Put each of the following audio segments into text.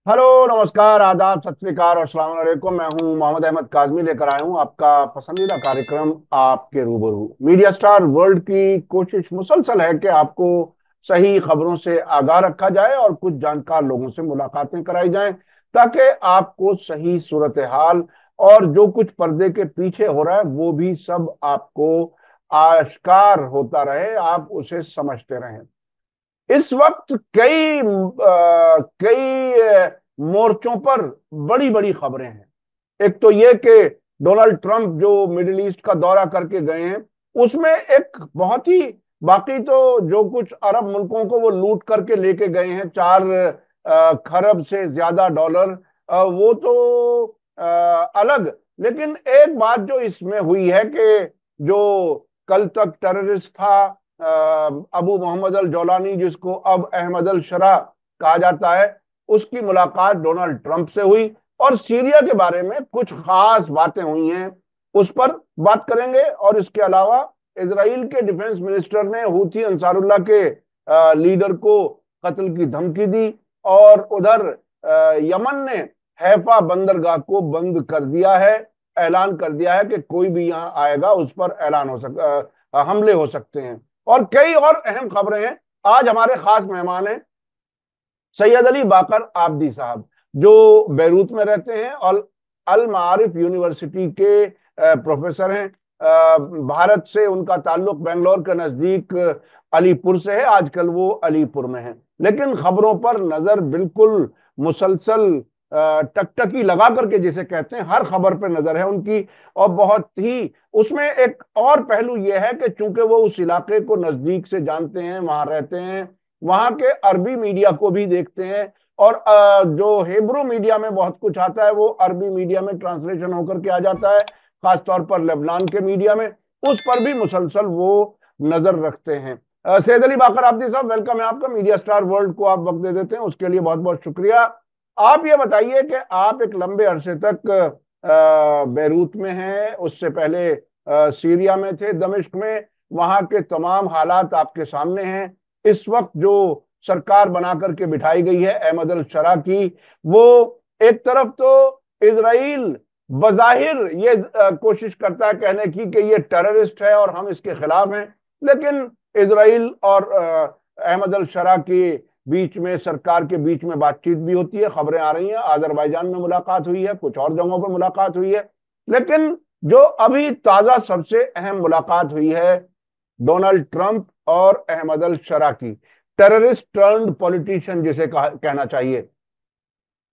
Hello, नमस्कार, आदाब, सत श्री अकाल और अस्सलाम वालेकुम। मैं हूं मोहम्मद अहमद काजमी, लेकर आया हूं आपका पसंदीदा कार्यक्रम आपके रूबरू। मीडिया स्टार वर्ल्ड की कोशिश मुसलसल है कि आपको सही खबरों से आगाह रखा जाए और कुछ जानकार लोगों से मुलाकातें कराई जाएं, ताकि आपको सही सूरत हाल और जो कुछ पर्दे के पीछे हो रहा है वो भी सब आपको आश्कार होता रहे, आप उसे समझते रहें। इस वक्त कई मोर्चों पर बड़ी बड़ी खबरें हैं। एक तो ये कि डोनाल्ड ट्रंप जो मिडिल ईस्ट का दौरा करके गए हैं, उसमें एक बहुत ही, बाकी तो जो कुछ अरब मुल्कों को वो लूट करके लेके गए हैं, 4 खरब से ज्यादा डॉलर, वो तो अलग। लेकिन एक बात जो इसमें हुई है कि जो कल तक टेररिस्ट था, अबू मोहम्मद अल जौलानी, जिसको अब अहमद अल शरा कहा जाता है, उसकी मुलाकात डोनाल्ड ट्रंप से हुई और सीरिया के बारे में कुछ खास बातें हुई हैं, उस पर बात करेंगे। और इसके अलावा इसराइल के डिफेंस मिनिस्टर ने हूथी अंसारुल्लाह के लीडर को कत्ल की धमकी दी, और उधर यमन ने हैफा बंदरगाह को बंद कर दिया है, ऐलान कर दिया है कि कोई भी यहाँ आएगा उस पर हमले हो सकते हैं। और कई और अहम खबरें हैं। आज हमारे खास मेहमान हैं सैयद अली बाकर आबदी साहब, जो बैरूत में रहते हैं और अल मारिफ यूनिवर्सिटी के प्रोफेसर हैं। भारत से उनका ताल्लुक बेंगलोर के नजदीक अलीपुर से है, आजकल वो अलीपुर में है, लेकिन खबरों पर नजर बिल्कुल मुसलसल टकटकी लगा करके, जिसे कहते हैं, हर खबर पर नजर है उनकी। और बहुत ही उसमें एक और पहलू यह है कि चूंकि वो उस इलाके को नजदीक से जानते हैं, वहां रहते हैं, वहां के अरबी मीडिया को भी देखते हैं, और जो हिब्रू मीडिया में बहुत कुछ आता है वो अरबी मीडिया में ट्रांसलेशन होकर के आ जाता है, खासतौर पर लेबनान के मीडिया में, उस पर भी मुसलसल वो नजर रखते हैं। सैयद अली बाकर आबदी साहब, वेलकम है आपका। मीडिया स्टार वर्ल्ड को आप वक्त दे देते हैं, उसके लिए बहुत बहुत शुक्रिया। आप ये बताइए कि आप एक लंबे अरसे तक बैरूत में हैं, उससे पहले सीरिया में थे, दमिश्क में, वहां के तमाम हालात आपके सामने हैं। इस वक्त जो सरकार बना करके बिठाई गई है अहमद अल शरा की, वो एक तरफ तो इसराइल बजाहिर ये कोशिश करता है कहने की कि ये टेररिस्ट है और हम इसके खिलाफ हैं, लेकिन इसराइल और अहमद अल शरा के बीच में, सरकार के बीच में बातचीत भी होती है, खबरें आ रही हैं, अजरबैजान में मुलाकात हुई है, कुछ और जगहों पर मुलाकात हुई है। लेकिन जो अभी ताजा सबसे अहम मुलाकात हुई है डोनाल्ड ट्रंप और अहमद अल शरा की, टेररिस्ट टर्न्ड पॉलिटिशियन जिसे कहना चाहिए,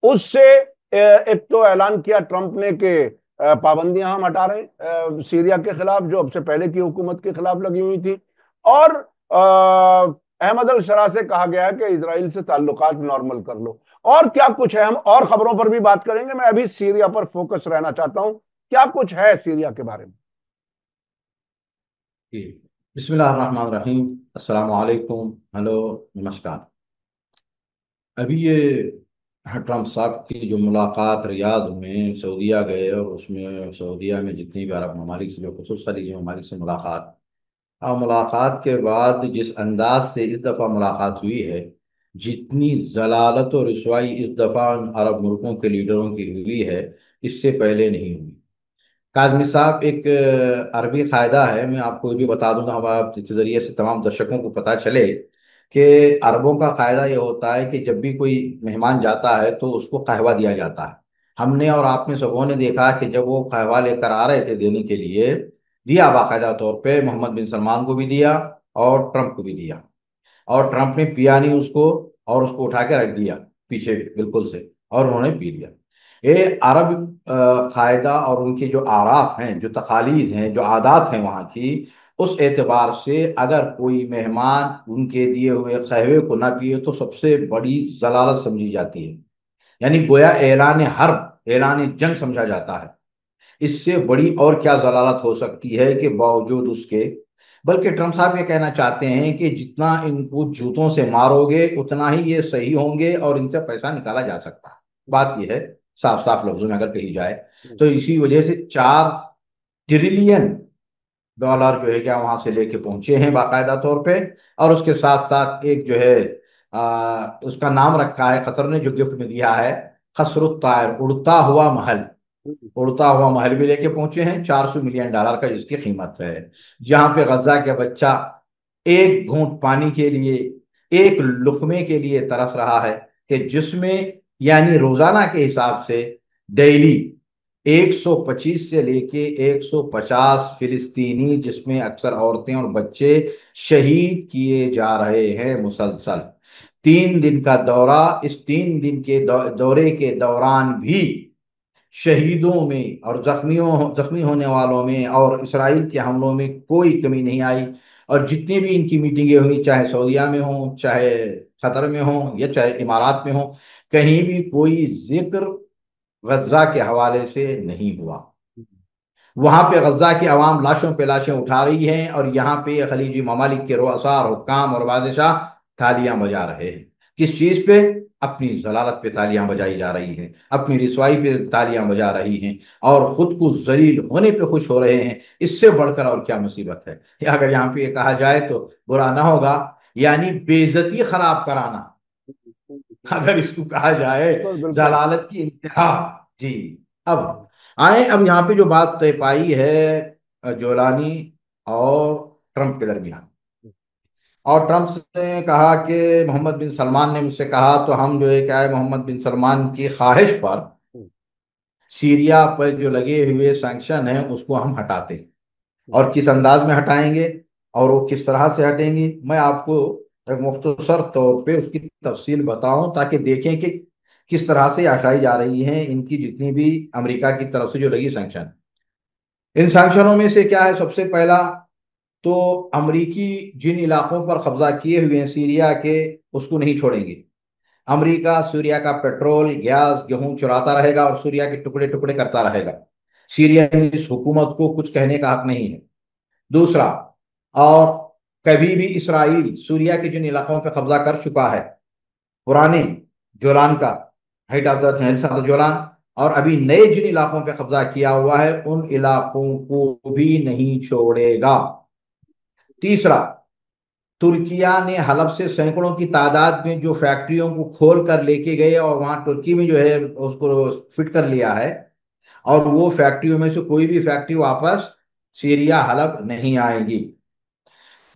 उससे एक तो ऐलान किया ट्रंप ने कि पाबंदियां हम हटा रहे हैं सीरिया के खिलाफ, जो अब से पहले की हुकूमत के खिलाफ लगी हुई थी। और अहमद अल शरा से कहा गया है कि इसराइल से ताल्लुकात नॉर्मल कर लो। और क्या कुछ है, हम और खबरों पर भी बात करेंगे, मैं अभी सीरिया पर फोकस रहना चाहता हूं। क्या कुछ है सीरिया के बारे में? जी। बिस्मिल्लाहिर्रहमानिर्रहीम। अस्सलाम वालेकुम। हेलो। नमस्कार। अभी ये ट्रम्प साहब की जो मुलाकात रियाद में सऊदीया गए और उसमें सऊदीया में जितनी भी अरब ममालिक से, खुसूस खलीजी ममालिक से मुलाकात, और मुलाकात के बाद जिस अंदाज से इस दफ़ा मुलाकात हुई है, जितनी जलालत और रुसवाई इस दफ़ा अरब मुल्कों के लीडरों की हुई है, इससे पहले नहीं हुई। काजमी साहब, एक अरबी कायदा है, मैं आपको ये भी बता दूंगा, हमारे के जरिए से तमाम दर्शकों को पता चले कि अरबों का कायदा ये होता है कि जब भी कोई मेहमान जाता है तो उसको कहवा दिया जाता है। हमने और आपने सबों ने देखा कि जब वो कहवा लेकर आ रहे थे देने के लिए, दिया बाकायदा तौर पे, मोहम्मद बिन सलमान को भी दिया और ट्रंप को भी दिया, और ट्रंप ने पिया नहीं उसको, और उसको उठा के रख दिया पीछे बिल्कुल से, और उन्होंने पी लिया। ये अरब कायदा और उनके जो आराफ हैं, जो तकालीद हैं, जो आदात हैं वहाँ की, उस एतबार से अगर कोई मेहमान उनके दिए हुए कहवे को ना पिए तो सबसे बड़ी जलालत समझी जाती है। यानी गोया ऐलान हर्ब, ऐलान जंग समझा जाता है। इससे बड़ी और क्या जलालत हो सकती है कि बावजूद उसके, बल्कि ट्रम्प साहब ये कहना चाहते हैं कि जितना इनको जूतों से मारोगे उतना ही ये सही होंगे और इनसे पैसा निकाला जा सकता है। बात यह है, साफ साफ लफ्जों में अगर कही जाए, तो इसी वजह से 4 ट्रिलियन डॉलर जो है क्या वहां से लेके पहुंचे हैं बाकायदा तौर पे। और उसके साथ साथ एक जो है उसका नाम रखा है, कतर ने जो गिफ्ट में दिया है, खसरुत तायर, उड़ता हुआ महल। उड़ता हुआ महल भी लेके पहुंचे हैं, $400 मिलियन का जिसकी कीमत है। जहां पे गजा के बच्चा एक घूंट पानी के लिए, एक लुकमे के लिए तरस रहा है, कि जिसमें यानी रोजाना के हिसाब से डेली 125 से लेके 150 फिलिस्तीनी, जिसमें अक्सर औरतें और बच्चे, शहीद किए जा रहे हैं मुसलसल। 3 दिन का दौरा, इस 3 दिन के दौरे के दौरान भी शहीदों में और जख्मी होने वालों में और इसराइल के हमलों में कोई कमी नहीं आई। और जितनी भी इनकी मीटिंगें हुई, चाहे सऊदीया में हो, चाहे कतर में हो, या चाहे इमारात में हो, कहीं भी कोई जिक्र गजा के हवाले से नहीं हुआ। वहां पे गजा की आवाम लाशों पे लाशें उठा रही है, और यहाँ पे खलीजी ममालिक के रुअसा और हुक्काम और बादशाह तालियां बजा रहे हैं। किस चीज पे? अपनी जलालत पे तालियां बजाई जा रही हैं, अपनी रिसवाई पे तालियां बजा रही हैं, और खुद को जलील होने पे खुश हो रहे हैं। इससे बढ़कर और क्या मुसीबत है? या अगर यहाँ पे ये कहा जाए तो बुरा ना होगा, यानी बेइज्जती खराब कराना, अगर इसको कहा जाए, बिल्कुल बिल्कुल। जलालत की इंतहा। जी। अब आए, अब यहाँ पे जो बात तय पाई है जोलानी और ट्रंप के दरमियान, और ट्रंप ने कहा कि मोहम्मद बिन सलमान ने मुझसे कहा, तो हम जो है क्या है, मोहम्मद बिन सलमान की ख्वाहिश पर सीरिया पर जो लगे हुए सैंक्शन हैं उसको हम हटाते हैं। और किस अंदाज में हटाएंगे और वो किस तरह से हटेंगे, मैं आपको एक मुख्तसर तौर पे उसकी तफसील बताऊं, ताकि देखें कि किस तरह से हटाई जा रही हैं इनकी जितनी भी अमेरिका की तरफ से जो लगी सैंक्शन। इन सैंक्शनों में से क्या है, सबसे पहला तो अमरीकी जिन इलाकों पर कब्जा किए हुए हैं सीरिया के, उसको नहीं छोड़ेंगे। अमेरिका सीरिया का पेट्रोल, गैस, गेहूं चुराता रहेगा और सीरिया के टुकड़े टुकड़े करता रहेगा। सीरियन हुकूमत को कुछ कहने का हक नहीं है। दूसरा, और कभी भी इसराइल सूरिया के जिन इलाकों पर कब्जा कर चुका है, पुराने जोलान का, height of the hills of the Golan, और अभी नए जिन इलाकों पर कब्जा किया हुआ है, उन इलाकों को भी नहीं छोड़ेगा। तीसरा, तुर्किया ने हलब से सैकड़ों की तादाद में जो फैक्ट्रियों को खोल कर लेके गए और वहां तुर्की में जो है उसको फिट कर लिया है, और वो फैक्ट्रियों में से कोई भी फैक्ट्री वापस सीरिया हलब नहीं आएगी।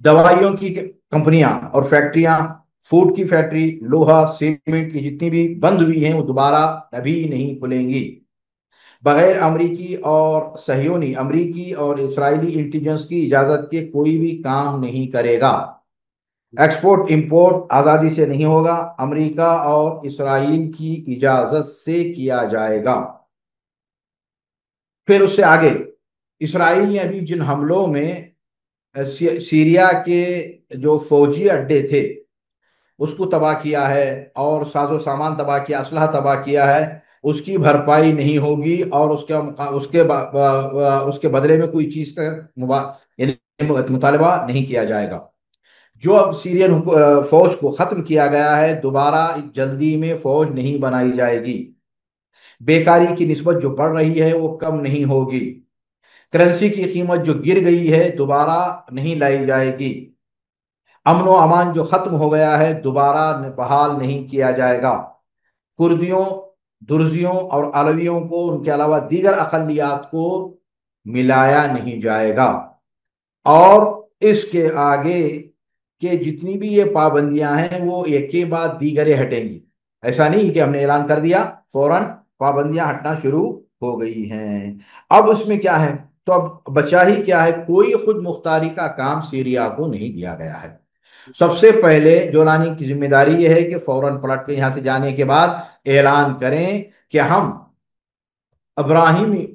दवाइयों की कंपनियां और फैक्ट्रियां, फूड की फैक्ट्री, लोहा सीमेंट की जितनी भी बंद हुई हैं, वो दोबारा कभी नहीं खुलेंगी। बगैर अमरीकी और इसराइली इंटेलिजेंस की इजाजत के कोई भी काम नहीं करेगा। एक्सपोर्ट इंपोर्ट आज़ादी से नहीं होगा, अमेरिका और इसराइल की इजाजत से किया जाएगा। फिर उससे आगे, इसराइल ने अभी जिन हमलों में सीरिया के जो फौजी अड्डे थे उसको तबाह किया है, और साजो सामान तबाह किया, असलहा तबाह किया है, उसकी भरपाई नहीं होगी, और उसके बदले में कोई चीज का यानी मुतालबा नहीं किया जाएगा। जो अब सीरियन फौज को खत्म किया गया है, दोबारा जल्दी में फौज नहीं बनाई जाएगी। बेकारी की निस्बत जो बढ़ रही है वो कम नहीं होगी। करेंसी की कीमत जो गिर गई है दोबारा नहीं लाई जाएगी। अमनो अमान जो खत्म हो गया है दोबारा बहाल नहीं किया जाएगा। कुर्दियों, दुर्जियों और अलवियों को, उनके अलावा दीगर अकलियात को मिलाया नहीं जाएगा। और इसके आगे के जितनी भी ये पाबंदियां हैं वो एक के बाद दीगरे हटेंगी। ऐसा नहीं कि हमने ऐलान कर दिया फौरन पाबंदियां हटना शुरू हो गई हैं। अब उसमें क्या है, तो अब बचा ही क्या है, कोई खुद मुख्तारी का काम सीरिया को नहीं दिया गया है। सबसे पहले जोलानी की जिम्मेदारी यह है कि फौरन पलट के यहां से जाने के बाद ऐलान करें कि हम अब्राहिमी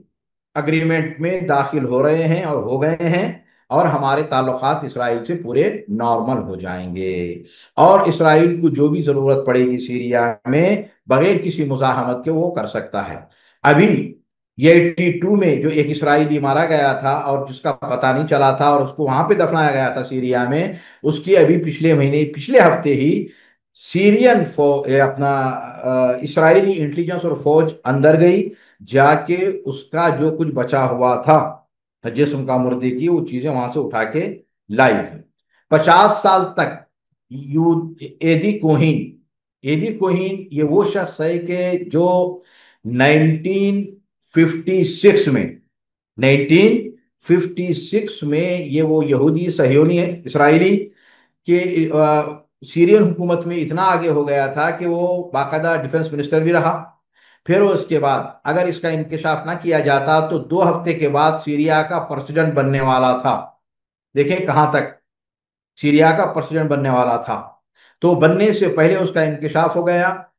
अग्रीमेंट में दाखिल हो रहे हैं और हो गए हैं, और हमारे ताल्लुकात इसराइल से पूरे नॉर्मल हो जाएंगे, और इसराइल को जो भी जरूरत पड़ेगी सीरिया में बगैर किसी मुजाहमत के वो कर सकता है। अभी ये 82 में जो एक इसराइली मारा गया था और जिसका पता नहीं चला था और उसको वहां पे दफनाया गया था सीरिया में, उसकी अभी पिछले महीने, पिछले हफ्ते ही सीरियन अपना इसराइली इंटेलिजेंस और फौज अंदर गई, जाके उसका जो कुछ बचा हुआ था जिस्म का, मुर्दे की, वो चीजें वहां से उठा के लाई है। 50 साल तक यू एदी कोहिन, एदी कोहिन ये वो शख्स है कि जो 1956 में 1956 में ये वो यहूदी सह्योनी है, इसराइली कि सीरियन हुकूमत में इतना आगे हो गया था कि वो बाकायदा डिफेंस मिनिस्टर भी रहा। फिर उसके बाद अगर इसका इंकशाफ ना किया जाता तो 2 हफ्ते के बाद सीरिया का प्रेसिडेंट बनने वाला था। देखें कहां तक सीरिया का प्रेसिडेंट बनने वाला था। तो बनने से पहले उसका इंकशाफ हो गया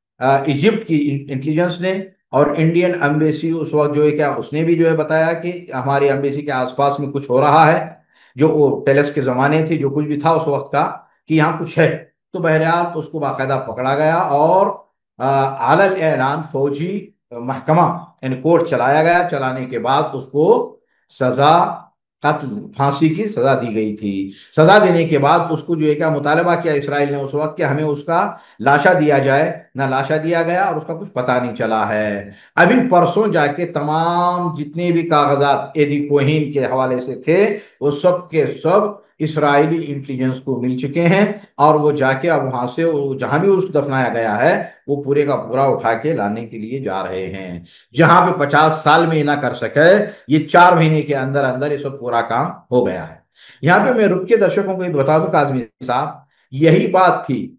इजिप्ट की इंटेलिजेंस ने, और इंडियन एम्बेसी उस वक्त जो है क्या उसने भी जो है बताया कि हमारी एम्बेसी के आसपास में कुछ हो रहा है, जो वो टेलस के ज़माने थे, जो कुछ भी था उस वक्त का कि यहाँ कुछ है। तो बहरहाल उसको बाकायदा पकड़ा गया और आलल ऐलान फौजी महकमा यानी कोर्ट चलाया गया। चलाने के बाद उसको सजा, कत्ल फांसी की सजा दी गई थी। सजा देने के बाद उसको जो है क्या मुतालबा किया इसराइल ने उस वक्त कि हमें उसका लाशा दिया जाए, ना लाशा दिया गया और उसका कुछ पता नहीं चला है। अभी परसों जाके तमाम जितने भी कागजात एदी कोहीन के हवाले से थे वो सब के सब इसराइली इंटेलिजेंस को मिल चुके हैं, और वो जाके अब वहां से वो जहां भी उसको दफनाया गया है वो पूरे का पूरा उठा के लाने के लिए जा रहे हैं। जहां पे 50 साल में ये ना कर सके, ये 4 महीने के अंदर अंदर ये सब पूरा काम हो गया है। यहाँ पे मैं रुक के दर्शकों को ये बता दूं काजमी साहब, यही बात थी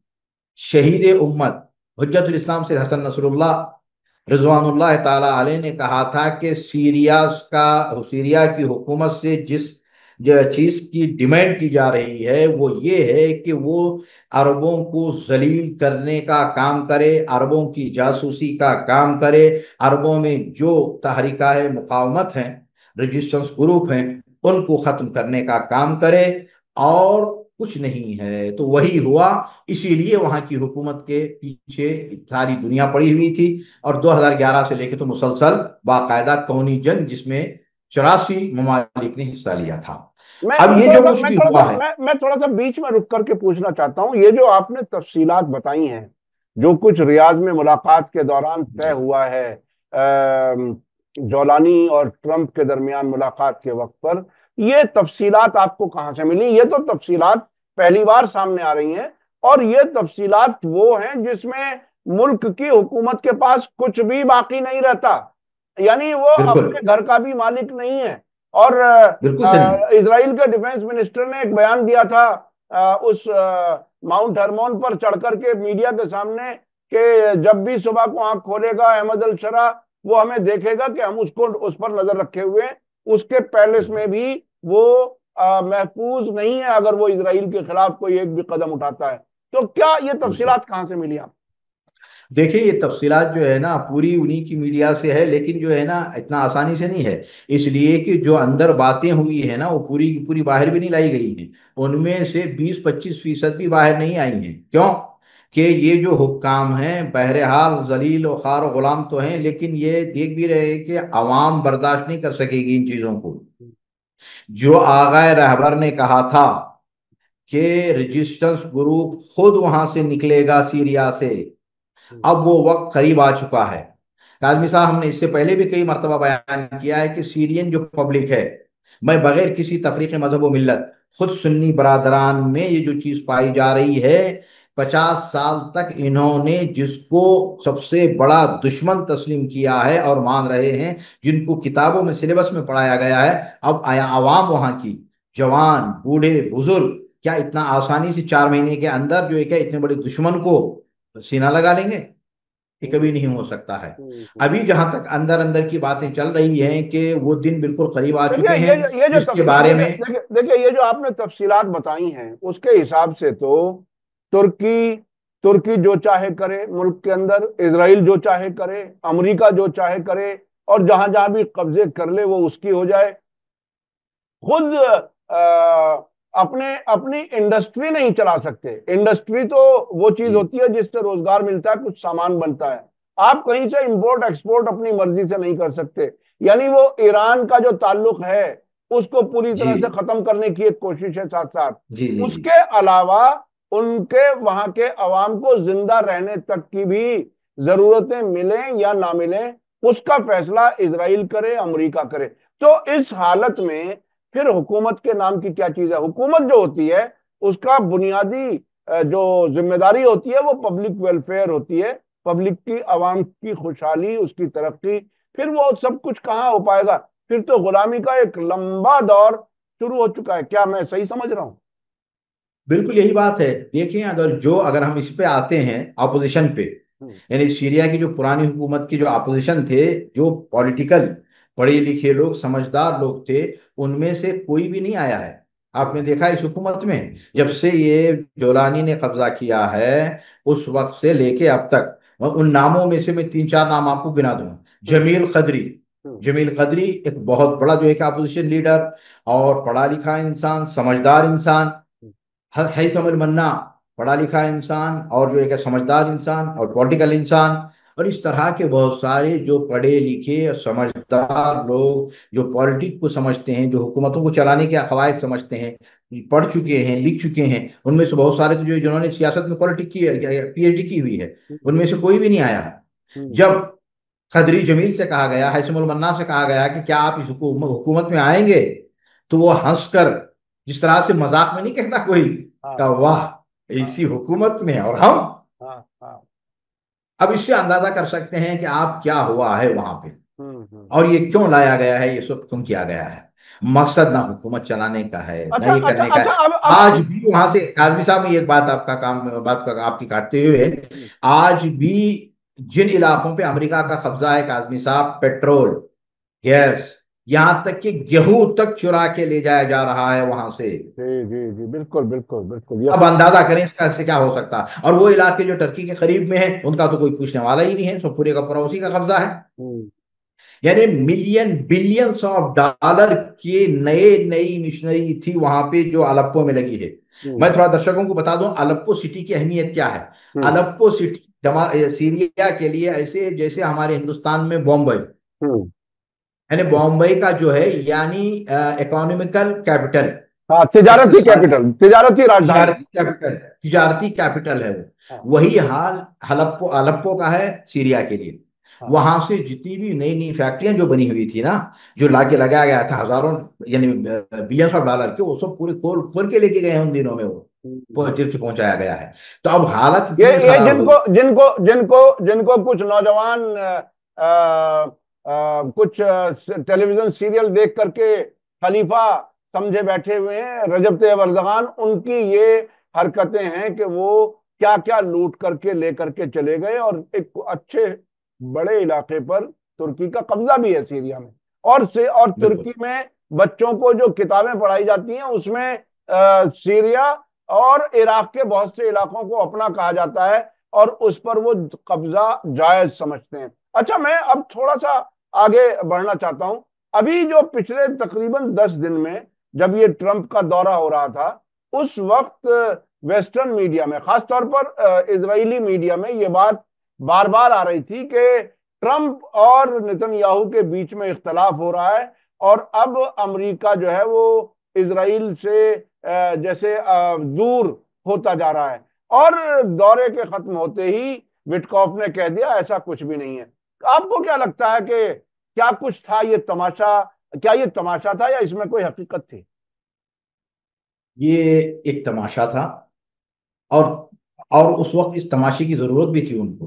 शहीद उम्मत हुज्जतुल इस्लाम से हसन नसरुल्लाह रिजवानुल्लाह ताला अलैह ने कहा था कि सीरिया की हुकूमत से जिस जो चीज की डिमांड की जा रही है वो ये है कि वो अरबों को जलील करने का काम करे, अरबों की जासूसी का काम करे, अरबों में जो तहरीका है मुकावमत हैं, रेजिस्टेंस ग्रुप हैं, उनको खत्म करने का काम करे, और कुछ नहीं है। तो वही हुआ। इसीलिए वहां की हुकूमत के पीछे सारी दुनिया पड़ी हुई थी, और 2011 से लेकर तो मुसलसल बाकायदा कौनी जंग जिसमें 84 ममालिक ने हिस्सा लिया था। अब ये जो कुछ भी हुआ है, मैं थोड़ा सा बीच में रुक करके पूछना चाहता हूँ, ये जो आपने तफसीलात बताई हैं, जो कुछ रियाज में मुलाकात के दौरान तय जी हुआ है, जौलानी और ट्रंप के दरमियान मुलाकात के वक्त पर, ये तफसीलात आपको कहाँ से मिली? ये तो तफसीलात पहली बार सामने आ रही हैं, और ये तफसीलात वो हैं जिसमें मुल्क की हुकूमत के पास कुछ भी बाकी नहीं रहता, यानी वो बिल्कुल अपने घर का भी मालिक नहीं है। और बिल्कुल सही। इसराइल के डिफेंस मिनिस्टर ने एक बयान दिया था उस माउंट हरमोन पर चढ़ करके मीडिया के सामने, कि जब भी सुबह को आंख खोलेगा अहमद अल शरा, वो हमें देखेगा कि हम उसको उस पर नजर रखे हुए हैं। उसके पैलेस में भी वो महफूज नहीं है अगर वो इसराइल के खिलाफ कोई एक भी कदम उठाता है। तो क्या ये बिल्कुल तफसीलात कहाँ से मिली आप? देखिए, ये तफसीलात जो है ना पूरी उन्हीं की मीडिया से है, लेकिन जो है ना इतना आसानी से नहीं है। इसलिए कि जो अंदर बातें हुई है ना वो पूरी की पूरी बाहर भी नहीं लाई गई हैं। उनमें से 20-25% भी बाहर नहीं आई हैं। क्यों? कि ये जो हुक्काम हैं बहरहाल जलील और खार और गुलाम तो हैं, लेकिन ये देख भी रहे हैं कि अवाम बर्दाश्त नहीं कर सकेगी इन चीज़ों को। जो आगाए रहबर ने कहा था कि रेजिस्टेंस ग्रुप खुद वहां से निकलेगा सीरिया से, अब वो वक्त करीब आ चुका है। काजमी साहब, हमने इससे पहले भी कई मरतबा बयान किया है कि सीरियन जो पब्लिक है, मैं बगैर किसी तफरीक मजहब व मिल्लत, खुद सुन्नी बरादरान में ये जो चीज पाई जा रही है, 50 साल तक इन्होंने जिसको सबसे बड़ा दुश्मन तस्लीम किया है और मान रहे हैं, जिनको किताबों में सिलेबस में पढ़ाया गया है, अब आया अवाम वहां की जवान बूढ़े बुजुर्ग क्या इतना आसानी से 4 महीने के अंदर जो है क्या इतने बड़े दुश्मन को सीना लगा लेंगे? ये कभी नहीं हो सकता है। अभी जहां तक अंदर अंदर की बातें चल रही हैं कि वो दिन बिल्कुल करीब आ देखिए चुके हैं ये जो जिसके तफसील बारे देखिए में। देखिए देखिए ये जो आपने तफसीलात बताई हैं उसके हिसाब से तो तुर्की तुर्की जो चाहे करे मुल्क के अंदर, इसराइल जो चाहे करे, अमेरिका जो चाहे करे, और जहां जहां भी कब्जे कर ले वो उसकी हो जाए। खुद अपने अपनी इंडस्ट्री नहीं चला सकते। इंडस्ट्री तो वो चीज जी होती है जिससे रोजगार मिलता है, कुछ सामान बनता है। आप कहीं से इंपोर्ट एक्सपोर्ट अपनी मर्जी से नहीं कर सकते। यानी वो ईरान का जो ताल्लुक है उसको पूरी जी तरह से खत्म करने की एक कोशिश है साथ साथ। जी जी जी उसके अलावा उनके वहां के अवाम को जिंदा रहने तक की भी जरूरतें मिलें या ना मिलें, उसका फैसला इसराइल करे, अमेरिका करे। तो इस हालत में फिर हुकूमत के नाम की क्या चीज है? हुकूमत जो होती है उसका बुनियादी जो जिम्मेदारी होती है वो पब्लिक वेलफेयर होती है, पब्लिक की, आवाम की खुशहाली, उसकी तरक्की। फिर वो सब कुछ कहाँ हो पाएगा? फिर तो गुलामी का एक लंबा दौर शुरू हो चुका है। क्या मैं सही समझ रहा हूँ? बिल्कुल यही बात है। देखिए, अगर हम इस पे आते हैं ऑपोजिशन पे, हम्म। यानी सीरिया की जो पुरानी हुकूमत की जो ऑपोजिशन थे, जो पॉलिटिकल पढ़े लिखे लोग, समझदार लोग थे, उनमें से कोई भी नहीं आया है। हम्म। आपने देखा इस हुकूमत में, जब हम्म। से ये जोलानी ने कब्जा किया है, उस वक्त से लेके अब तक, उन नामों में से मैं तीन चार नाम आपको गिना दूंगा। हम्म। जमील कदरी। हम्म। जमील कदरी एक बहुत बड़ा जो है अपोजिशन लीडर, और पढ़ा लिखा इंसान, समझदार इंसान। है समझ मन्ना, पढ़ा लिखा इंसान और जो एक समझदार इंसान और पॉलिटिकल इंसान। और इस तरह के बहुत सारे जो पढ़े लिखे और समझदार लोग, जो पॉलिटिक्स को समझते हैं, जो हुकूमतों को चलाने के कवायद समझते हैं, पढ़ चुके हैं, लिख चुके हैं, उनमें से बहुत सारे तो जो जिन्होंने सियासत में पॉलिटिक्स की है, पीएचडी की हुई है, हम्म। उनमें से कोई भी नहीं आया। हम्म। जब खदरी जमील से कहा गया, हैसमुल मन्ना से कहा गया कि क्या आप इस हुकूमत में आएंगे, तो वो हंसकर, जिस तरह से मजाक में नहीं कहता कोई, हाँ। का वाह, हाँ। ऐसी हुकूमत में और हम। हाँ। हाँ। अब इससे अंदाजा कर सकते हैं कि आप क्या हुआ है वहां पे, हम्म। हम्म। और ये क्यों लाया गया है, ये सब क्यों किया गया है। मकसद ना हुकूमत चलाने का है, ना अच्छा, ये अच्छा, करने का अच्छा। है। अब आज भी वहां से, काजमी साहब, में एक बात आपका काम, बात का आपकी काटते हुए, आज भी जिन इलाकों पे अमेरिका का कब्जा है काजमी साहब, पेट्रोल, गैस, यहां तक कि गेहूं तक चुरा के ले जाया जा रहा है वहां से। जी, जी, जी, बिल्कुल, बिल्कुल, बिल्कुल, अब यकीन। अंदाजा करें इसका, इससे क्या हो सकता है। और वो इलाके जो टर्की के करीब में है, उनका तो कोई पूछने वाला ही नहीं है, सब पूरे का पूरा उसी का कब्जा है। हम्म। यानी मिलियन बिलियंस ऑफ डॉलर की नए नई मिशनरी थी वहां पे जो अलेप्पो में लगी है। हम्म। मैं थोड़ा दर्शकों को बता दूं अलेप्पो सिटी की अहमियत क्या है। हम्म। अलेप्पो सिटी सीरिया के लिए ऐसे जैसे हमारे हिंदुस्तान में बॉम्बई, हम्म। यानी बॉम्बई का जो है, यानी इकोनॉमिकल कैपिटल, हाँ, तिजारती इक्तिसादी, कैपिटल, तिजारती राजधानी। तिजारती कैपिटल, तिजारती कैपिटल है हाँ। वो। वही हाल हलप्पो अलेप्पो का है सीरिया के लिए। हाँ। वहां से जितनी भी नई नई फैक्ट्रियां जो बनी हुई थी ना, जो लाके लगाया गया था हजारों, यानी बिलियंस ऑफ डॉलर के, वो सब पूरे खोल खोल के लेके गए हैं उन दिनों में, वो हम्म। पहुंच पहुंचाया गया है। तो अब हालत इतनी ये खराब जिनको हुई। जिनको जिनको जिनको कुछ नौजवान कुछ टेलीविजन सीरियल देख करके खलीफा समझे बैठे हुए हैं, रजब तैयब अर्दगान, उनकी ये हरकतें हैं कि वो क्या क्या लूट करके लेकर के चले गए, और एक अच्छे बड़े इलाके पर तुर्की का कब्जा भी है सीरिया में। और बिल्कुल। तुर्की में बच्चों को जो किताबें पढ़ाई जाती हैं उसमें सीरिया और इराक के बहुत से इलाकों को अपना कहा जाता है, और उस पर वो कब्जा जायज समझते हैं। अच्छा, मैं अब थोड़ा सा आगे बढ़ना चाहता हूं। अभी जो पिछले तकरीबन 10 दिन में जब ये ट्रंप का दौरा हो रहा था, उस वक्त वेस्टर्न मीडिया में, खासतौर पर इजरायली मीडिया में, ये बात बार बार आ रही थी कि ट्रंप और नेतन्याहू के बीच में इख्तलाफ हो रहा है, और अब अमेरिका जो है वो इसराइल से जैसे दूर होता जा रहा है। और दौरे के खत्म होते ही विटकॉफ ने कह दिया ऐसा कुछ भी नहीं है। आपको क्या लगता है कि क्या कुछ था ये तमाशा? क्या ये तमाशा था या इसमें कोई हकीकत थी? ये एक तमाशा था, और और उस वक्त इस तमाशे की जरूरत भी थी उनको।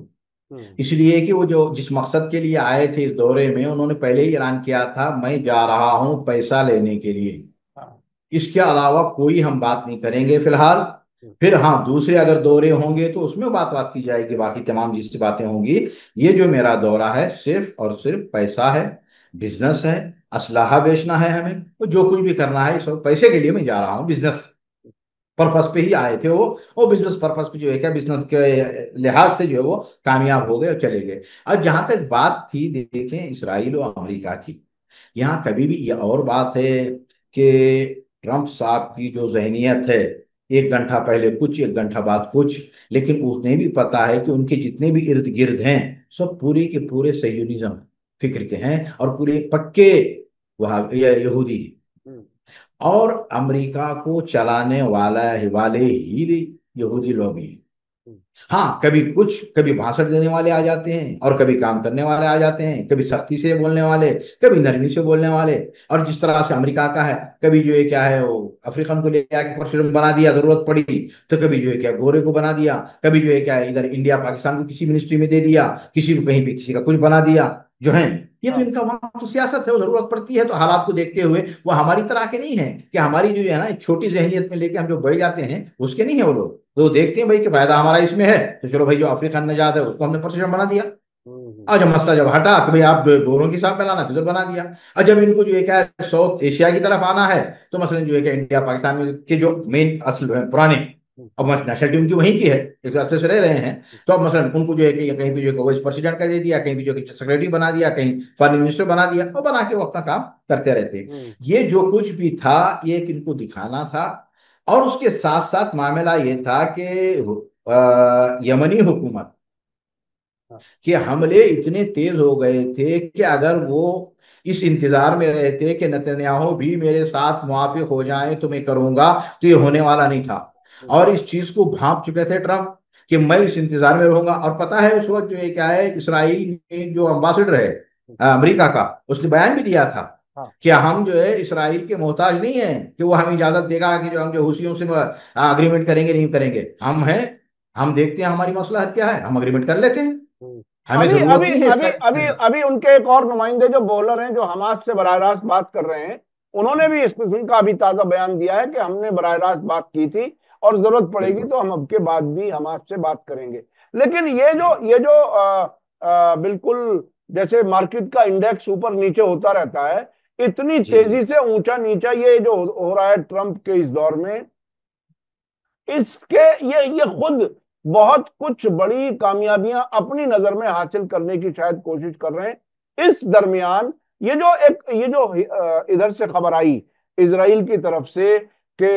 हम्म। इसलिए कि वो जो जिस मकसद के लिए आए थे इस दौरे में, उन्होंने पहले ही ऐलान किया था, मैं जा रहा हूं पैसा लेने के लिए, हाँ। इसके अलावा कोई हम बात नहीं करेंगे फिलहाल। हम्म। फिर हाँ, दूसरे अगर दौरे होंगे तो उसमें बात बात की जाएगी, बाकी तमाम जिससे बातें होंगी। ये जो मेरा दौरा है सिर्फ और सिर्फ पैसा है, बिजनेस है, असलाहा बेचना है हमें, तो जो कुछ भी करना है सब पैसे के लिए मैं जा रहा हूँ, बिजनेस पर्पस पे ही आए थे वो बिजनेस पर्पस पे जो है क्या, बिजनेस के लिहाज से जो है वो कामयाब हो गए और चले गए। और जहां तक बात थी, देखें, इसराइल और अमेरिका की, यहाँ कभी भी ये और बात है कि ट्रंप साहब की जो जहनीत है, एक घंटा पहले कुछ, एक घंटा बाद कुछ, लेकिन उसने भी पता है कि उनके जितने भी इर्द गिर्द हैं, सब पूरे के पूरे सह्यूनिज्म फिक्र के हैं, और पूरे पक्के वहाँ यहूदी। हम्म। और अमेरिका को चलाने वाले ही यहूदी लॉबी है। हाँ, कभी भाषण देने वाले आ जाते हैं और कभी काम करने वाले आ जाते हैं, कभी सख्ती से बोलने वाले, कभी नरमी से बोलने वाले। और जिस तरह से अमेरिका का है, कभी जो है क्या है वो अफ्रीकन को ले आके प्रेसिडेंट बना दिया, जरूरत पड़ी। तो कभी जो है क्या गोरे को बना दिया, कभी जो है क्या इधर इंडिया पाकिस्तान को किसी मिनिस्ट्री में दे दिया, किसी को कहीं पे किसी का कुछ बना दिया जो है। ये तो हाँ। इनका वहां तो सियासत है, वो जरूरत पड़ती है। तो हालात को देखते हुए वो हमारी तरह के नहीं है कि हमारी जो है ना एक छोटी जहनियत में लेके हम जो बढ़ जाते हैं, उसके नहीं है वो लोग। तो देखते हैं भाई कि फायदा हमारा इसमें है, तो चलो भाई जो अफ्रीकन नजात है उसको हमने प्रेसिडेंट बना दिया। हम्म। और जब मसला जब हटा कि भाई आप जो है गोरों के साथ मिलाना, तो उधर बना दिया। और जब इनको जो है क्या है साउथ एशिया की तरफ आना है, तो मसलन जो है क्या इंडिया पाकिस्तान में के जो मेन असल है पुराने, अब नेशनलिटी उनकी वहीं की है, एक अच्छे से रह रहे हैं। तो अब मसलन उनको जो है कि कहीं भी जो है वाइस प्रेसिडेंट का दे दिया, कहीं भी जो है सेक्रेटरी बना दिया, कहीं फॉरेन मिनिस्टर बना दिया, और बना के वो अपना काम करते रहते हैं। हम्म। ये जो कुछ भी था, ये एक इनको दिखाना था। और उसके साथ साथ मामला ये था कि यमनी हुकूमत हाँ। कि हमले इतने तेज हो गए थे कि अगर वो इस इंतजार में रहते कि नेतन्याहू भी मेरे साथ मुवाफिक हो जाए तो मैं करूंगा, तो ये होने वाला नहीं था। हम्म। और इस चीज को भांप चुके थे ट्रम्प कि मैं इस इंतजार में रहूंगा। और पता है उस वक्त जो है क्या है, इसराइल में जो अम्बासडर है अमेरिका का, उसने बयान भी दिया था हाँ। कि हम जो है इसराइल के मोहताज नहीं है कि वो हमें इजाजत देगा कि जो हम जो हुसियों से अग्रीमेंट करेंगे नहीं करेंगे। हम हैं, हम देखते हैं हमारी मसलहत क्या है, हम अग्रीमेंट कर लेते हैं। हम्म। हमें अभी जरूरत अभी नहीं है अभी इसका। अभी अभी उनके एक और नुमाइंदे जो बॉलर हैं, जो हमास से बराह रास्त बात कर रहे हैं, उन्होंने भी इस किस्म का अभी ताजा बयान दिया है कि हमने बराह रास्त बात की थी और जरूरत पड़ेगी बिल्कुल। तो हम अब के बाद भी हमास से बात करेंगे। लेकिन ये जो बिल्कुल जैसे मार्केट का इंडेक्स ऊपर नीचे होता रहता है, इतनी जी जी। तेजी से ऊंचा नीचा ये जो हो रहा है ट्रंप के इस दौर में, इसके ये खुद बहुत कुछ बड़ी कामयाबियां अपनी नजर में हासिल करने की शायद कोशिश कर रहे हैं। इस दरमियान ये जो इधर से खबर आई इजराइल की तरफ से कि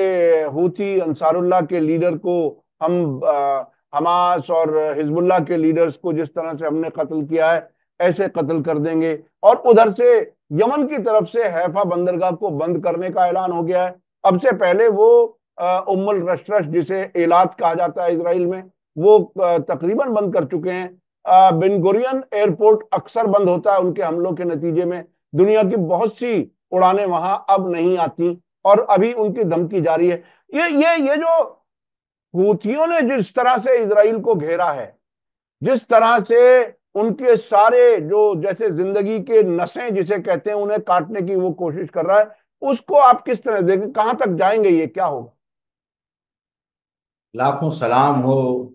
हूथी अंसारुल्लाह के लीडर को हम हमास और हिजबुल्लाह के लीडर्स को जिस तरह से हमने कत्ल किया है ऐसे कत्ल कर देंगे, और उधर से यमन की तरफ से हैफा बंदरगाह को बंद करने का ऐलान हो गया है। अब से पहले वो उम्मुल रशरश जिसे एलात कहा जाता है इसराइल में, वो तकरीबन बंद कर चुके हैं। बिन गुरियन एयरपोर्ट अक्सर बंद होता है उनके हमलों के नतीजे में। दुनिया की बहुत सी उड़ानें वहां अब नहीं आती और अभी उनकी धमकी जारी है। ये जो हूथियों ने जिस तरह से इसराइल को घेरा है, जिस तरह से उनके सारे जो जैसे जिंदगी के नसें जिसे कहते हैं उन्हें काटने की वो कोशिश कर रहा है, उसको आप किस तरह देखें, कहां तक जाएंगे, ये क्या होगा? लाखों सलाम हो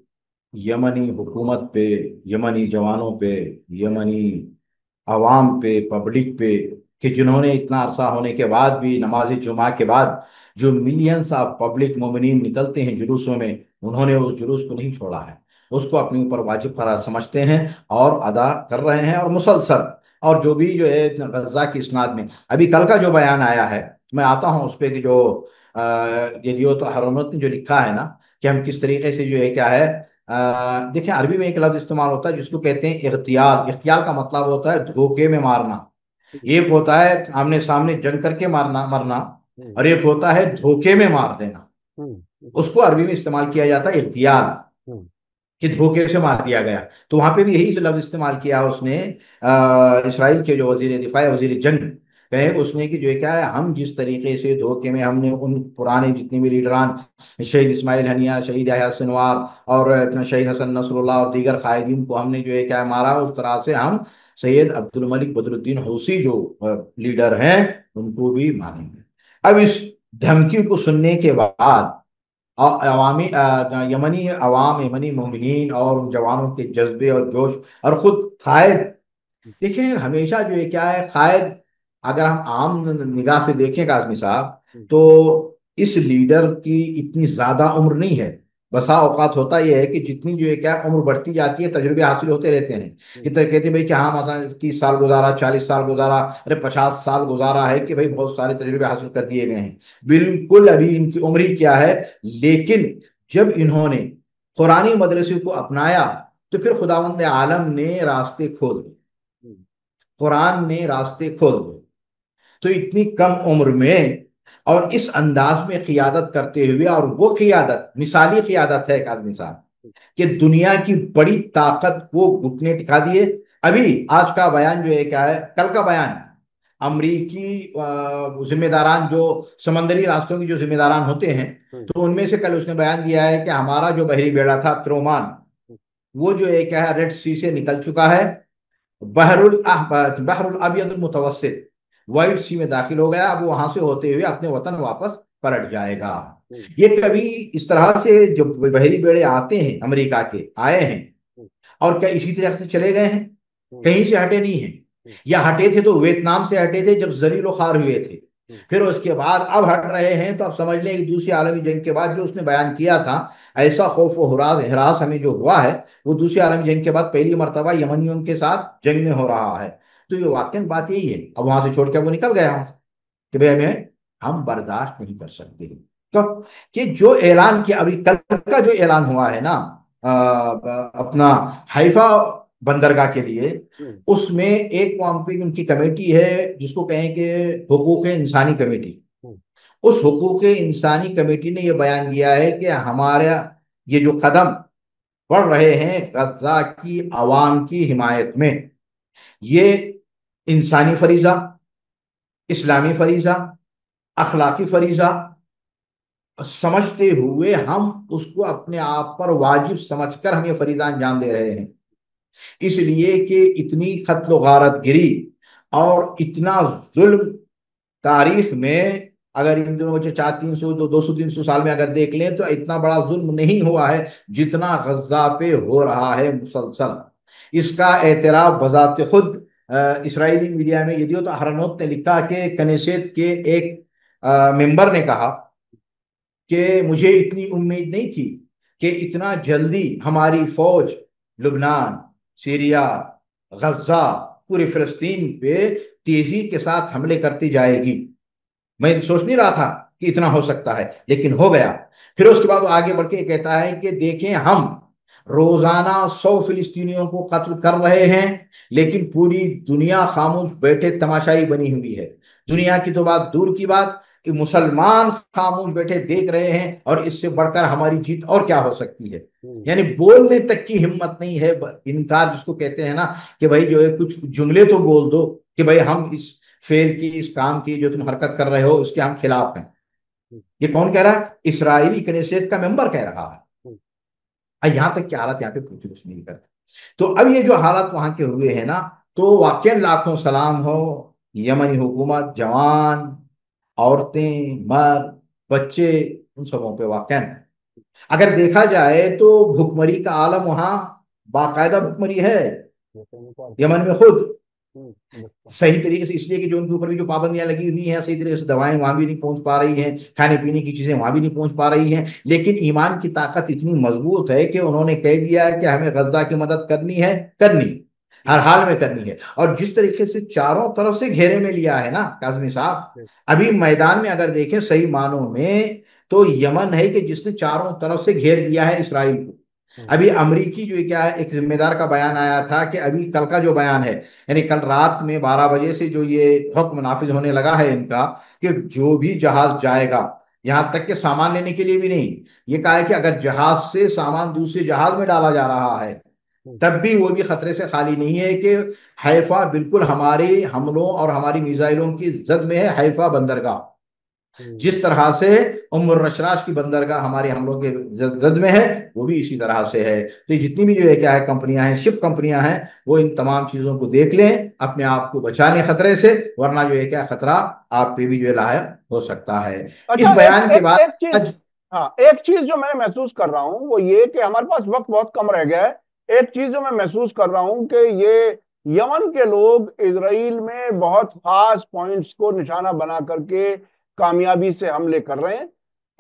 यमनी हुकूमत पे, यमनी जवानों पे, यमनी अवाम पे, पब्लिक पे, कि जिन्होंने इतना अरसा होने के बाद भी नमाज जुमा के बाद जो मिलियंस ऑफ पब्लिक मोमिनीन निकलते हैं जुलूसों में, उन्होंने उस जुलूस को नहीं छोड़ा है। उसको अपने ऊपर वाजिब करार समझते हैं और अदा कर रहे हैं, और मुसलसल। और जो भी जो है गजा की इसनाद में अभी कल का जो बयान आया है, मैं आता हूँ उस पर कि जो ये तो हरमत ने जो लिखा है ना, कि हम किस तरीके से जो है क्या है, देखिए अरबी में एक लफ्ज इस्तेमाल होता है जिसको कहते हैं इख्तियाल। इख्तियाल का मतलब होता है धोखे में मारना। एक होता है आमने सामने जंग करके मारना मरना, हम्म। और एक होता है धोखे में मार देना। हम्म। उसको अरबी में इस्तेमाल किया जाता है इख्तियाल, हम्म। कि धोखे से मार दिया गया। तो वहां पे भी यही जो लफ्ज इस्तेमाल किया उसने, इसराइल के जो वजीर दिफा वजीर जंग कहे उसने, कि जो है क्या है, हम जिस तरीके से धोखे में हमने उन पुराने जितने भी लीडरान, शहीद इस्माइल हनिया, शहीद याह्या सिनवार और शहीद हसन नसरुल्लाह और दीगर कायदीन को हमने जो है क्या मारा, उस तरह से हम सैयद अब्दुल मलिक बदरुद्दीन हौसी जो लीडर हैं उनको भी मारेंगे। अब इस धमकी को सुनने के बाद अवामी यमनी अवाम, यमनी मोमिनीन और उन जवानों के जज्बे और जोश, और खुद कायद, देखिए हमेशा जो है क्या है कायद, अगर हम आम निगाह से देखें काजमी साहब, तो इस लीडर की इतनी ज्यादा उम्र नहीं है। बसा औकात होता यह है कि जितनी जो है क्या उम्र बढ़ती जाती है, तजुर्बे हासिल होते रहते हैं। कि तो कहते हैं भाई कि हाँ मसा 30 साल गुजारा, 40 साल गुजारा, अरे 50 साल गुजारा है, कि भाई बहुत सारे तजुर्बे हासिल कर दिए गए हैं। बिल्कुल अभी इनकी उम्र ही क्या है। लेकिन जब इन्होंने कुरानी मदरसे को अपनाया, तो फिर खुदावंद आलम ने रास्ते खोल दिए, कुरान ने रास्ते खोल दिए। तो इतनी कम उम्र में और इस अंदाज में क़ियादत करते हुए, और वो क़ियादत मिसाली क़ियादत है एक आदमी साहब, कि दुनिया की बड़ी ताकत को घुटने टिका दिए। अभी आज का बयान जो है क्या है, कल का बयान, अमरीकी जिम्मेदारान जो समंदरी रास्तों की जो जिम्मेदारान होते हैं, तो उनमें से कल उसने बयान दिया है कि हमारा जो बहरी बेड़ा था त्रोमान, वो जो है क्या है, रेड सी से निकल चुका है, बहरुल अबियदुल मुतवस्सित, व्हाइट सी में दाखिल हो गया। अब वो वहां से होते हुए अपने वतन वापस पलट जाएगा। ये कभी इस तरह से जो बहरी बेड़े आते हैं अमेरिका के, आए हैं और क्या इसी तरह से चले गए हैं? कहीं से हटे नहीं है। या हटे थे तो वियतनाम से हटे थे जब जलीलो खार हुए थे, फिर उसके बाद अब हट रहे हैं। तो अब समझ लें कि दूसरी आलमी जंग के बाद जो उसने बयान किया था, ऐसा खौफ व हिरास हमें जो हुआ है, वो दूसरी आलमी जंग के बाद पहली मर्तबा यमनियों के साथ जंग में हो रहा है। तो ये वाकई बात यही है। अब वहां से छोड़ के वो निकल गया वहां से कि भाई हमें, हम बर्दाश्त नहीं कर सकते। तो कि जो ऐलान किया अभी कल का जो ऐलान हुआ है ना, अपना हाइफा बंदरगाह के लिए, उसमें एक वहां पे उनकी कमेटी है जिसको कहें कि हुकूक इंसानी कमेटी। उस हुकूक इंसानी कमेटी ने यह बयान दिया है कि हमारा ये जो कदम बढ़ रहे हैं गजा की आवाम की हिमायत में, ये इंसानी फरीजा, इस्लामी फरीजा, अखलाकी फरीजा समझते हुए हम उसको अपने आप पर वाजिब समझकर हम ये फरीजा अंजाम दे रहे हैं। इसलिए कि इतनी कत्ल गारत गिरी और इतना जुल्म तारीख में, अगर इन दिनों में 400-300 200-300 साल में अगर देख लें, तो इतना बड़ा जुल्म नहीं हुआ है जितना गजा पे हो रहा है मुसलसल। इसका एतराफ बजाते खुद इसराइली मीडिया में यदि तो हरनोत ने लिखा कि कनेसेत के एक मेंबर ने कहा कि मुझे इतनी उम्मीद नहीं थी कि इतना जल्दी हमारी फौज लुबनान, सीरिया, गजा, पूरे फिलिस्तीन पे तेजी के साथ हमले करती जाएगी। मैं सोच नहीं रहा था कि इतना हो सकता है, लेकिन हो गया। फिर उसके बाद वो आगे बढ़ के कहता है कि देखें, हम रोजाना 100 फिलिस्तीनियों को कत्ल कर रहे हैं, लेकिन पूरी दुनिया खामोश बैठे तमाशाई बनी हुई है। दुनिया की तो बात दूर की बात, कि मुसलमान खामोश बैठे देख रहे हैं, और इससे बढ़कर हमारी जीत और क्या हो सकती है? यानी बोलने तक की हिम्मत नहीं है। इनकार जिसको कहते हैं ना, कि भाई जो है कुछ जुमले तो बोल दो कि भाई हम इस फेल की, इस काम की जो तुम हरकत कर रहे हो उसके हम खिलाफ हैं। ये कौन कह रहा है? इसराइली कनेसेट का मेंबर कह रहा है। यहां तक की हालत यहाँ पे पूछी कुछ नहीं करते। तो अब ये जो हालात वहां के हुए हैं ना, तो वाकई लाखों सलाम हो यमनी हुकूमत, जवान, औरतें, मर्द, बच्चे, उन सबों पे वाकई अगर देखा जाए तो भुखमरी का आलम वहां बाकायदा भुखमरी है। यमन में खुद सही तरीके से, इसलिए कि जो उनके ऊपर भी जो पाबंदियां लगी हुई हैं, सही तरीके से दवाएं वहां भी नहीं पहुंच पा रही हैं, खाने पीने की चीजें वहां भी नहीं पहुंच पा रही हैं। लेकिन ईमान की ताकत इतनी मजबूत है कि उन्होंने कह दिया है कि हमें गजा की मदद करनी है, करनी, हर हाल में करनी है। और जिस तरीके से चारों तरफ से घेरे में लिया है ना काजमी साहब, अभी मैदान में अगर देखें सही मानों में, तो यमन है कि जिसने चारों तरफ से घेर दिया है इसराइल को। अभी अमरीकी जो क्या है, एक जिम्मेदार का बयान आया था कि अभी कल का जो बयान है, यानी कल रात में 12 बजे से जो ये हुक्म नाफिज होने लगा है इनका, कि जो भी जहाज जाएगा, यहां तक कि सामान लेने के लिए भी नहीं, ये कहा है कि अगर जहाज से सामान दूसरे जहाज में डाला जा रहा है, तब भी वो भी खतरे से खाली नहीं है। कि हैफा बिल्कुल हमारे हमलों और हमारी मिसाइलों की जद में है। हैफा बंदरगाह जिस तरह से उम्र रशराश की बंदरगाह हमारे हमलों के जद में है, वो भी इसी तरह से है। तो ये जितनी भी जो है क्या है कंपनियां हैं, शिप कंपनियां हैं, वो इन तमाम चीजों को देख लें, अपने आप को बचाने खतरे से, वरना जो है क्या खतरा आप पे भी जो है लायक हो सकता है। इस अच्छा, एक बयान के एक एक चीज, बाद हाँ, एक चीज जो मैं महसूस कर रहा हूँ वो ये कि हमारे पास वक्त बहुत कम रह गया है। एक चीज जो मैं महसूस कर रहा हूँ कि ये यमन के लोग इसराइल में बहुत खास पॉइंट्स को निशाना बना करके कामयाबी से हमले कर रहे हैं,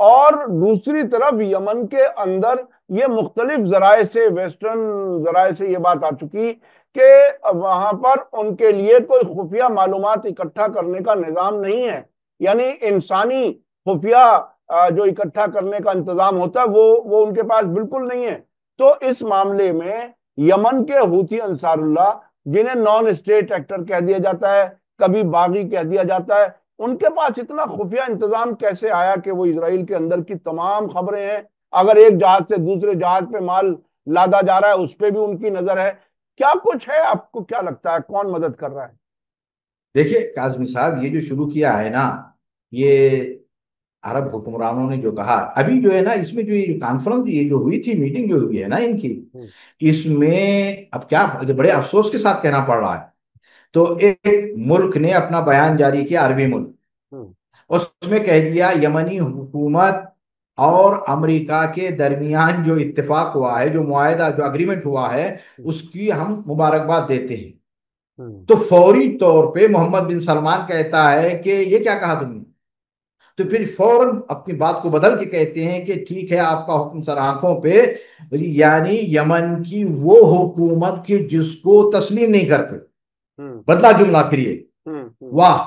और दूसरी तरफ यमन के अंदर ये मुख्तलिफ जराए से, वेस्टर्न जराए से ये बात आ चुकी कि वहां पर उनके लिए कोई खुफिया मालूमात इकट्ठा करने का निजाम नहीं है। यानी इंसानी खुफिया जो इकट्ठा करने का इंतजाम होता है वो उनके पास बिल्कुल नहीं है। तो इस मामले में यमन के हूथी अंसारुल्लाह, जिन्हें नॉन स्टेट एक्टर कह दिया जाता है, कभी बागी कह दिया जाता है, उनके पास इतना खुफिया इंतजाम कैसे आया कि वो इसराइल के अंदर की तमाम खबरें हैं अगर एक जहाज से दूसरे जहाज पे माल लादा जा रहा है उस पे भी उनकी नजर है। क्या कुछ है, आपको क्या लगता है कौन मदद कर रहा है? देखिए काजमी साहब, ये जो शुरू किया है ना, ये अरब हुक्मरानों ने जो कहा अभी जो है ना, इसमें जो ये कॉन्फ्रेंस ये जो हुई थी, मीटिंग जो हुई है ना इनकी, हम्म। इसमें अब क्या बड़े अफसोस के साथ कहना पड़ रहा है। तो एक मुल्क ने अपना बयान जारी किया, अरबी मुल्क, हम्म। उसमें कह दिया यमनी हुकूमत और अमेरिका के दरमियान जो इत्तेफाक हुआ है, जो मुआहदा जो अग्रीमेंट हुआ है, हम्म। उसकी हम मुबारकबाद देते हैं। हम्म। तो फौरी तौर पे मोहम्मद बिन सलमान कहता है कि ये क्या कहा तुमने। तो फिर फौरन अपनी बात को बदल के कहते हैं कि ठीक है, आपका हुक्म सर आंखों पे, यानी यमन की वो हुकूमत की जिसको तस्लीम नहीं करते। हम्म। बदला जुमला फिर ये, हम्म। हम्म। वाह,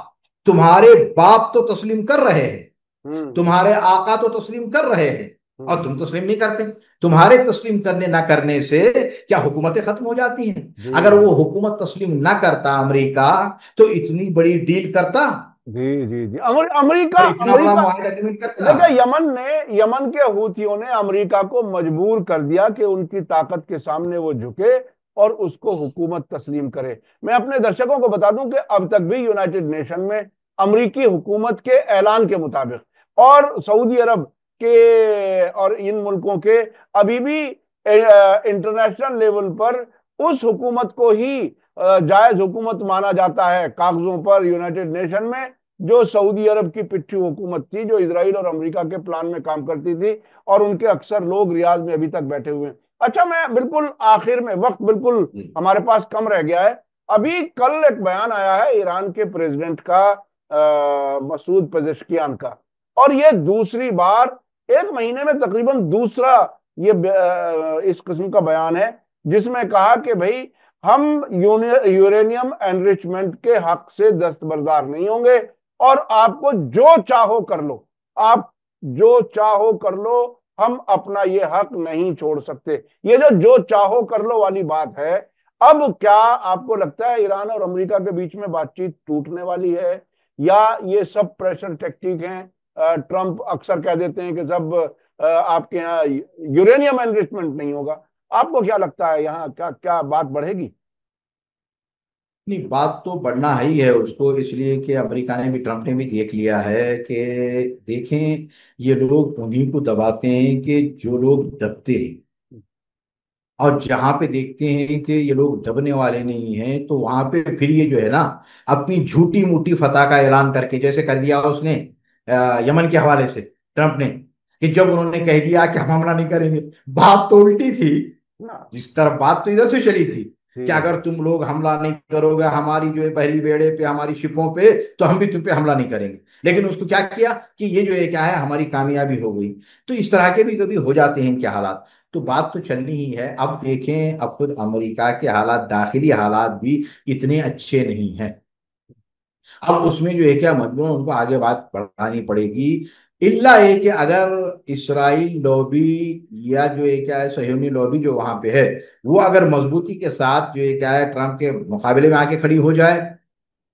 तुम्हारे बाप तो तस्लीम कर रहे हैं, हम्म। तुम्हारे आका तो तस्लीम कर रहे हैं, और हम्म। तुम तस्लीम नहीं करते। तुम्हारे तस्लीम करने ना करने से क्या हुकूमतें खत्म हो जाती हैं? जी अगर जी वो हुकूमत तस्लीम ना करता अमेरिका, तो इतनी बड़ी डील करता जी जी जी। अमेरिका और इतना बड़ा अमेरिका मुआहिदा एग्रीमेंट करता। देखिए, यमन के हूथियों ने अमेरिका को मजबूर कर दिया कि उनकी ताकत के सामने वो झुके और उसको हुकूमत तस्लीम करे। मैं अपने दर्शकों को बता दूं कि अब तक भी यूनाइटेड नेशन में अमेरिकी हुकूमत के ऐलान के मुताबिक और सऊदी अरब के और इन मुल्कों के अभी भी इंटरनेशनल लेवल पर उस हुकूमत को ही जायज हुकूमत माना जाता है कागजों पर यूनाइटेड नेशन में, जो सऊदी अरब की पिट्ठी हुकूमत थी, जो इसराइल और अमेरिका के प्लान में काम करती थी, और उनके अक्सर लोग रियाज में अभी तक बैठे हुए हैं। अच्छा, मैं बिल्कुल आखिर में, वक्त बिल्कुल हमारे पास कम रह गया है। अभी कल एक बयान आया है ईरान के प्रेसिडेंट का, मसूद पेजेश्कियान का, और ये दूसरी बार एक महीने में तकरीबन दूसरा ये इस किस्म का बयान है जिसमें कहा कि भाई हम यूरेनियम एनरिचमेंट के हक से दस्तबरदार नहीं होंगे, और आपको जो चाहो कर लो, आप जो चाहो कर लो, हम अपना ये हक नहीं छोड़ सकते। ये जो चाहो कर लो वाली बात है, अब क्या आपको लगता है ईरान और अमेरिका के बीच में बातचीत टूटने वाली है, या ये सब प्रेशर टेक्टिक हैं? ट्रंप अक्सर कह देते हैं कि सब आपके यहाँ यूरेनियम एनरिचमेंट नहीं होगा। आपको क्या लगता है, यहाँ क्या क्या बात बढ़ेगी? नहीं, बात तो बढ़ना ही है उसको, इसलिए कि अमेरिका ने भी, ट्रम्प ने भी देख लिया है कि देखें, ये लोग उन्हीं को दबाते हैं कि जो लोग दबते हैं, और जहां पे देखते हैं कि ये लोग दबने वाले नहीं हैं, तो वहां पे फिर ये जो है ना, अपनी झूठी मूठी फतह का ऐलान करके, जैसे कर दिया उसने यमन के हवाले से ट्रम्प ने, कि जब उन्होंने कह दिया कि हम हमला नहीं करेंगे, बात तो उल्टी थी। ना। जिस तरह बात तो इधर से चली थी कि जी अगर तुम लोग हमला नहीं करोगे हमारी जो है पहली बेड़े पे, हमारी शिपों पे, तो हम भी तुम पे हमला नहीं करेंगे। लेकिन उसको क्या किया कि ये जो है क्या है, हमारी कामयाबी हो गई। तो इस तरह के भी कभी हो जाते हैं इनके हालात। तो बात तो चलनी ही है। अब देखें, अब खुद अमेरिका के हालात, दाखिली हालात भी इतने अच्छे नहीं हैं। अब उसमें जो है क्या, मजबूरन उनको आगे बात बढ़ानी पड़ेगी। इल्ला ये कि अगर इसराइल लॉबी या जो है क्या है सहयोनी लॉबी जो वहां पे है, वो अगर मजबूती के साथ जो है क्या है ट्रम्प के मुकाबले में आके खड़ी हो जाए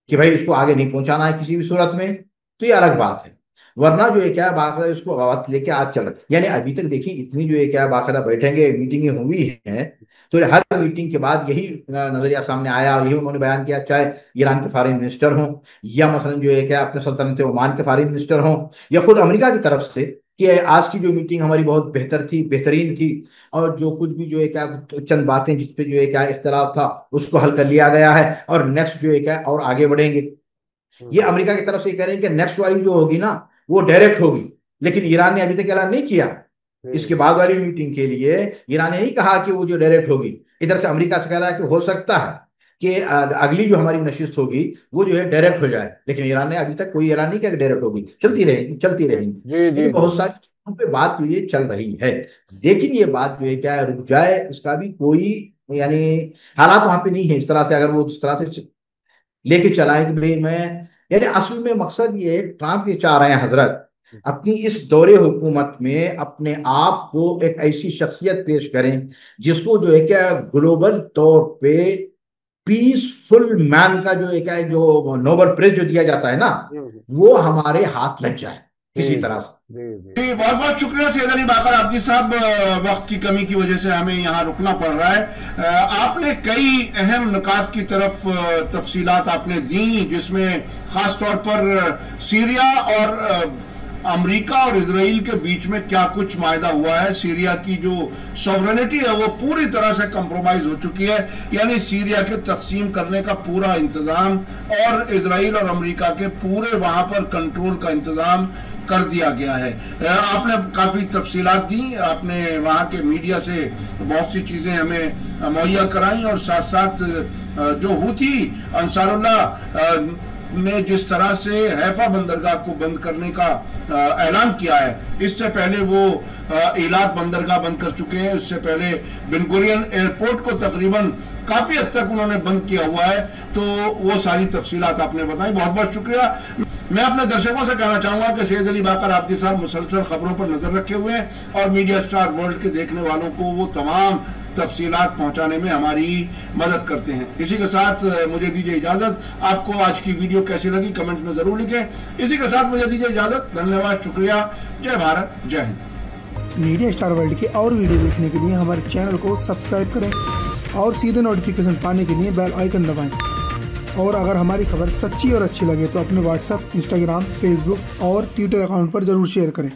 कि भाई इसको आगे नहीं पहुंचाना है किसी भी सूरत में, तो ये अलग बात है। वरना जो है क्या है बाकायदा इसको बात लेके आज चल रहा, यानी अभी तक देखिए इतनी जो है क्या है बाकायदा बैठेंगे, मीटिंगें हुई हैं, तो हर मीटिंग के बाद यही नजरिया सामने आया और यही उन्होंने बयान किया, चाहे ईरान के फॉरेन मिनिस्टर हों, या मसलन जो है क्या अपने सल्तनत ओमान के फॉरेन मिनिस्टर हों, या खुद अमेरिका की तरफ से कि आज की जो मीटिंग हमारी बहुत बेहतर थी, बेहतरीन थी, और जो कुछ भी जो है क्या चंद बातें जिस पे जो है क्या इख्तलाफ था उसको हल कर लिया गया है, और नेक्स्ट जो है क्या और आगे बढ़ेंगे। ये जी अमेरिका की तरफ से कह रहे हैं कि नेक्स्ट वाली जो होगी ना, वो डायरेक्ट होगी। लेकिन ईरान ने अभी तक ऐलान नहीं किया। इसके बाद वाली मीटिंग के लिए ईरान ने नहीं कहा कि वो जो डायरेक्ट होगी। इधर से अमेरिका से कह रहा है कि हो सकता है कि अगली जो हमारी नशिस्त होगी वो जो है डायरेक्ट हो जाए, लेकिन ईरान ने अभी तक कोई ऐलान नहीं किया कि डायरेक्ट होगी, चलती रहेगी चलती जी रहेंगी। जी इन जी जी। बहुत सारी चीजों पे बात जो ये चल रही है, लेकिन ये बात जो है क्या है, रुक जाए इसका भी कोई, यानी हालात वहां पे नहीं है इस तरह से, अगर वो इस तरह से लेके चला है कि भाई मैं, यानी असल में मकसद ये ट्रम्प ये चाह रहे हैं हजरत, अपनी इस दौरे हुकूमत में अपने आप को एक ऐसी शख्सियत पेश करें जिसको जो है क्या ग्लोबल तौर पे पीसफुल मैन का जो है क्या है, जो नोबेल प्राइज जो दिया जाता है ना, हम्म। वो हमारे हाथ लग जाए जी किसी जी तरह से। जी जी जी, बहुत बहुत शुक्रिया सैयद अली बाकर आबदी साहब। वक्त की कमी की वजह से हमें यहाँ रुकना पड़ रहा है। आपने कई अहम नुकात की तरफ तफसीलात आपने दी, जिसमें खास तौर पर सीरिया और अमेरिका और इजराइल के बीच में क्या कुछ मायदा हुआ है। सीरिया की जो सॉवरेनिटी है वो पूरी तरह से कंप्रोमाइज हो चुकी है, यानी सीरिया के तकसीम करने का पूरा इंतजाम और इजराइल और अमेरिका के पूरे वहां पर कंट्रोल का इंतजाम कर दिया गया है। आपने काफी तफसीलात दी, आपने वहां के मीडिया से बहुत सी चीजें हमें मुहैया कराई, और साथ साथ जो हूथी अंसारुल्लाह ने जिस तरह से हैफा बंदरगाह को बंद करने का ऐलान किया है, इससे पहले वो इलात बंदरगाह बंद कर चुके हैं, इससे पहले बिन गुरियन एयरपोर्ट को तकरीबन काफी हद तक उन्होंने बंद किया हुआ है। तो वो सारी तफसीलात आपने बताई, बहुत बहुत शुक्रिया। मैं अपने दर्शकों से कहना चाहूंगा कि सैयद अली बाकर आबदी साहब मुसलसल खबरों पर नजर रखे हुए हैं और मीडिया स्टार वर्ल्ड के देखने वालों को वो तमाम तफसीलात पहुंचाने में हमारी मदद करते हैं। इसी के साथ मुझे दीजिए इजाजत। आपको आज की वीडियो कैसी लगी कमेंट में जरूर लिखें। इसी के साथ मुझे दीजिए इजाजत। धन्यवाद, शुक्रिया। जय भारत, जय हिंद। मीडिया स्टार वर्ल्ड की और वीडियो देखने के लिए हमारे चैनल को सब्सक्राइब करें और सीधे नोटिफिकेशन पाने के लिए बेल आइकन दबाएं। और अगर हमारी खबर सच्ची और अच्छी लगे तो अपने व्हाट्सएप, इंस्टाग्राम, फेसबुक और ट्विटर अकाउंट पर जरूर शेयर करें।